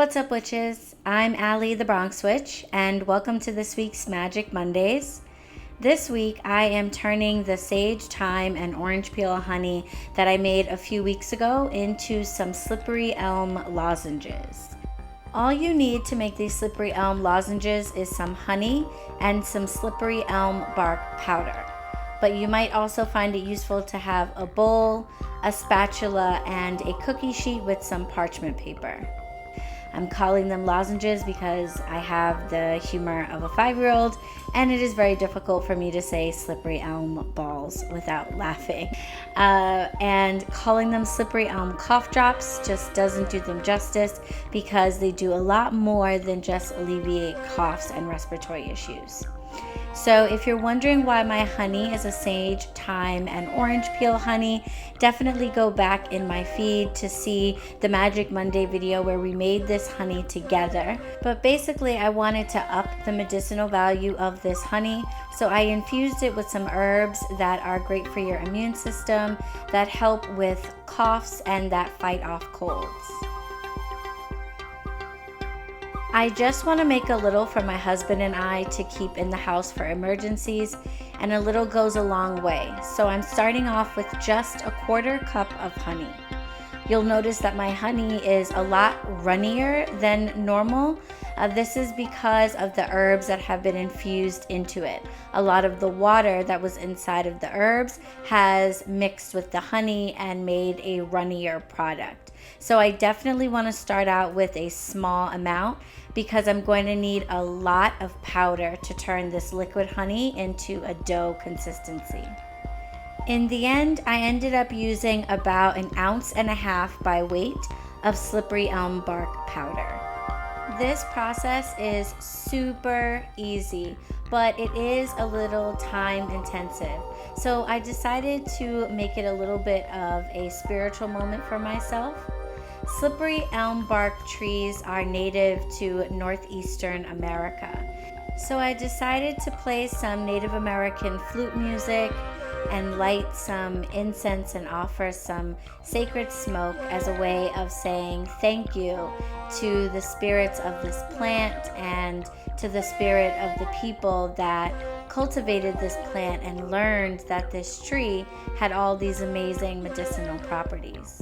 what's up, witches? I'm Allie the Bronx Witch, and welcome to this week's Magic Mondays. This week, I am turning the sage, thyme, and orange peel honey that I made a few weeks ago into some slippery elm lozenges. All you need to make these slippery elm lozenges is some honey and some slippery elm bark powder. But you might also find it useful to have a bowl, a spatula, and a cookie sheet with some parchment paper. I'm calling them lozenges because I have the humor of a 5-year-old, and it is very difficult for me to say slippery elm balls without laughing. And calling them slippery elm cough drops just doesn't do them justice because they do a lot more than just alleviate coughs and respiratory issues. So if you're wondering why my honey is a sage, thyme, and orange peel honey, definitely go back in my feed to see the Magic Monday video where we made this honey together. But basically, I wanted to up the medicinal value of this honey, so I infused it with some herbs that are great for your immune system, that help with coughs, and that fight off colds. I just want to make a little for my husband and I to keep in the house for emergencies, and a little goes a long way. So I'm starting off with just a 1/4 cup of honey. You'll notice that my honey is a lot runnier than normal. This is because of the herbs that have been infused into it. A lot of the water that was inside of the herbs has mixed with the honey and made a runnier product. So I definitely want to start out with a small amount because I'm going to need a lot of powder to turn this liquid honey into a dough consistency. In the end, I ended up using about 1.5 ounces by weight of slippery elm bark powder. This process is super easy, but it is a little time intensive. So I decided to make it a little bit of a spiritual moment for myself. Slippery elm bark trees are native to northeastern America. So I decided to play some Native American flute music and light some incense and offer some sacred smoke as a way of saying thank you to the spirits of this plant and to the spirit of the people that cultivated this plant and learned that this tree had all these amazing medicinal properties.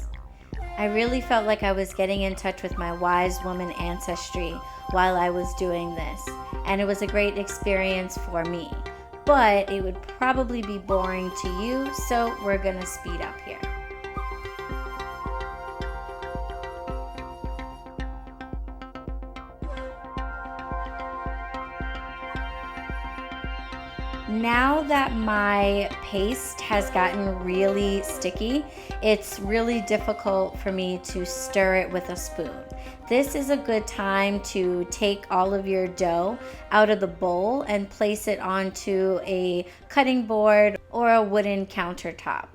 I really felt like I was getting in touch with my wise woman ancestry while I was doing this, and it was a great experience for me. But it would probably be boring to you, so we're gonna speed up here. Now that my paste has gotten really sticky, it's really difficult for me to stir it with a spoon. This is a good time to take all of your dough out of the bowl and place it onto a cutting board or a wooden countertop.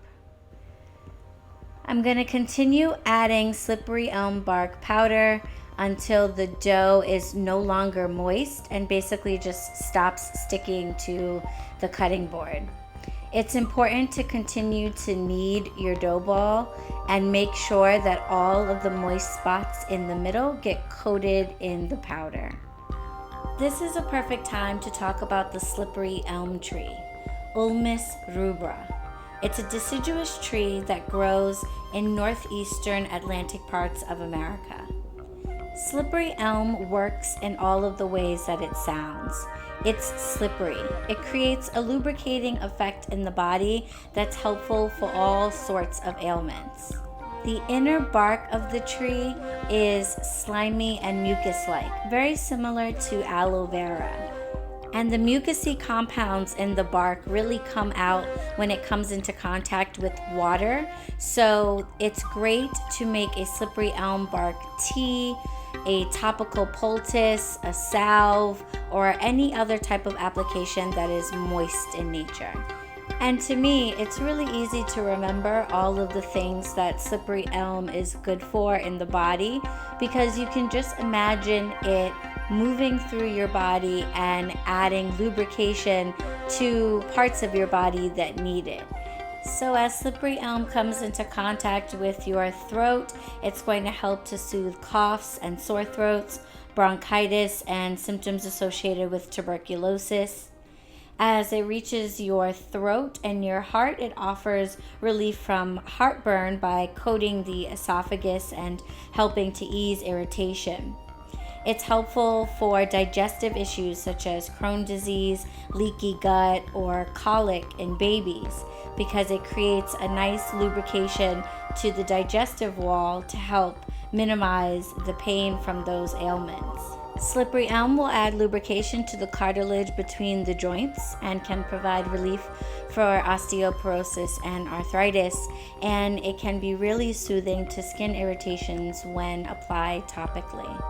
I'm going to continue adding slippery elm bark powder until the dough is no longer moist and basically just stops sticking to the cutting board. It's important to continue to knead your dough ball and make sure that all of the moist spots in the middle get coated in the powder. This is a perfect time to talk about the slippery elm tree, Ulmus rubra. It's a deciduous tree that grows in northeastern Atlantic parts of America. Slippery elm works in all of the ways that it sounds. It's slippery. It creates a lubricating effect in the body that's helpful for all sorts of ailments. The inner bark of the tree is slimy and mucus-like, very similar to aloe vera. And the mucousy compounds in the bark really come out when it comes into contact with water. So it's great to make a slippery elm bark tea, a topical poultice, a salve, or any other type of application that is moist in nature. And to me, it's really easy to remember all of the things that slippery elm is good for in the body, because you can just imagine it moving through your body and adding lubrication to parts of your body that need it. So as slippery elm comes into contact with your throat, it's going to help to soothe coughs and sore throats, bronchitis, and symptoms associated with tuberculosis. As it reaches your throat and your heart, it offers relief from heartburn by coating the esophagus and helping to ease irritation. It's helpful for digestive issues such as Crohn's disease, leaky gut, or colic in babies because it creates a nice lubrication to the digestive wall to help minimize the pain from those ailments. Slippery elm will add lubrication to the cartilage between the joints and can provide relief for osteoporosis and arthritis, and it can be really soothing to skin irritations when applied topically.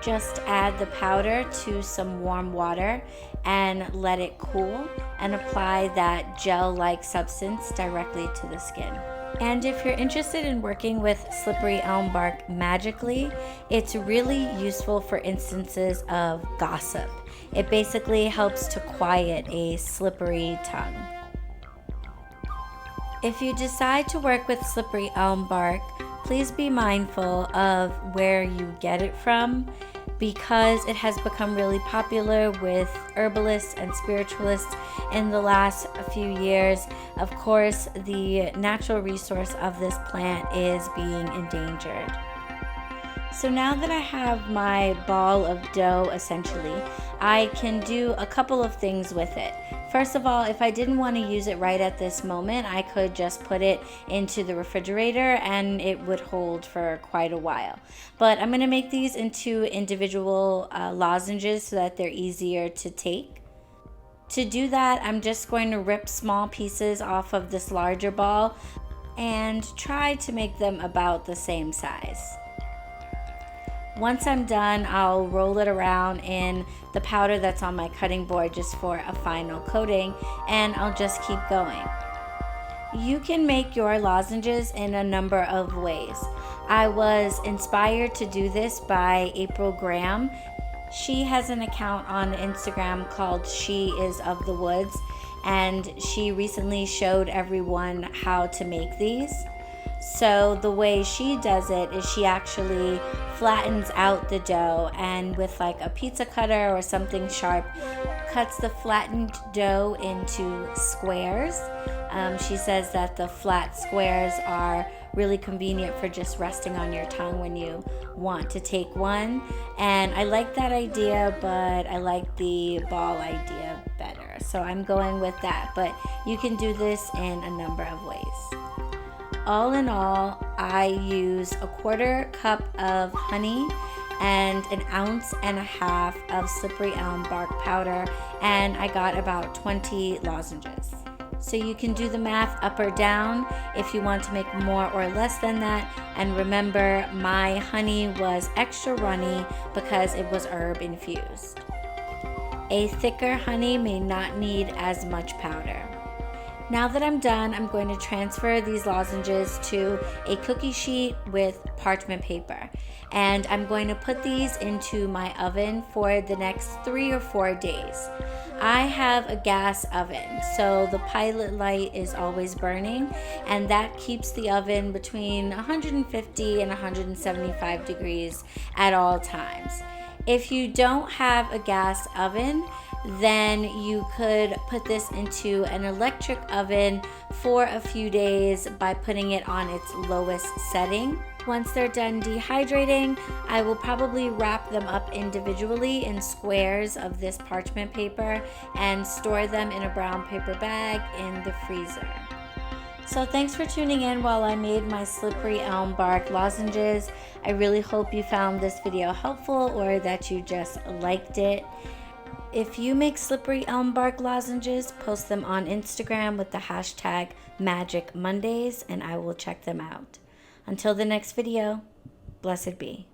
Just add the powder to some warm water and let it cool and apply that gel-like substance directly to the skin. And if you're interested in working with slippery elm bark magically, it's really useful for instances of gossip. It basically helps to quiet a slippery tongue. If you decide to work with slippery elm bark, please be mindful of where you get it from, because it has become really popular with herbalists and spiritualists in the last few years. Of course, the natural resource of this plant is being endangered. So now that I have my ball of dough, essentially, I can do a couple of things with it. First of all, if I didn't want to use it right at this moment, I could just put it into the refrigerator and it would hold for quite a while. But I'm going to make these into individual lozenges so that they're easier to take. To do that, I'm just going to rip small pieces off of this larger ball and try to make them about the same size. Once I'm done, I'll roll it around in the powder that's on my cutting board just for a final coating, and I'll just keep going. You can make your lozenges in a number of ways. I was inspired to do this by April Graham. She has an account on Instagram called She Is of the Woods, and she recently showed everyone how to make these. So the way she does it is she actually flattens out the dough and with like a pizza cutter or something sharp, cuts the flattened dough into squares. She says that the flat squares are really convenient for just resting on your tongue when you want to take one. And I like that idea, but I like the ball idea better. So I'm going with that, but you can do this in a number of ways. All in all, I use a 1/4 cup of honey and 1.5 ounces of slippery elm bark powder, and I got about 20 lozenges. So you can do the math up or down if you want to make more or less than that. And remember, my honey was extra runny because it was herb infused. A thicker honey may not need as much powder. Now that I'm done, I'm going to transfer these lozenges to a cookie sheet with parchment paper. And I'm going to put these into my oven for the next 3 or 4 days. I have a gas oven, so the pilot light is always burning, and that keeps the oven between 150 and 175 degrees at all times. If you don't have a gas oven, then you could put this into an electric oven for a few days by putting it on its lowest setting. Once they're done dehydrating, I will probably wrap them up individually in squares of this parchment paper and store them in a brown paper bag in the freezer. So thanks for tuning in while I made my slippery elm bark lozenges. I really hope you found this video helpful or that you just liked it. If you make slippery elm bark lozenges, post them on Instagram with the hashtag Magick Mondays and I will check them out. Until the next video, blessed be.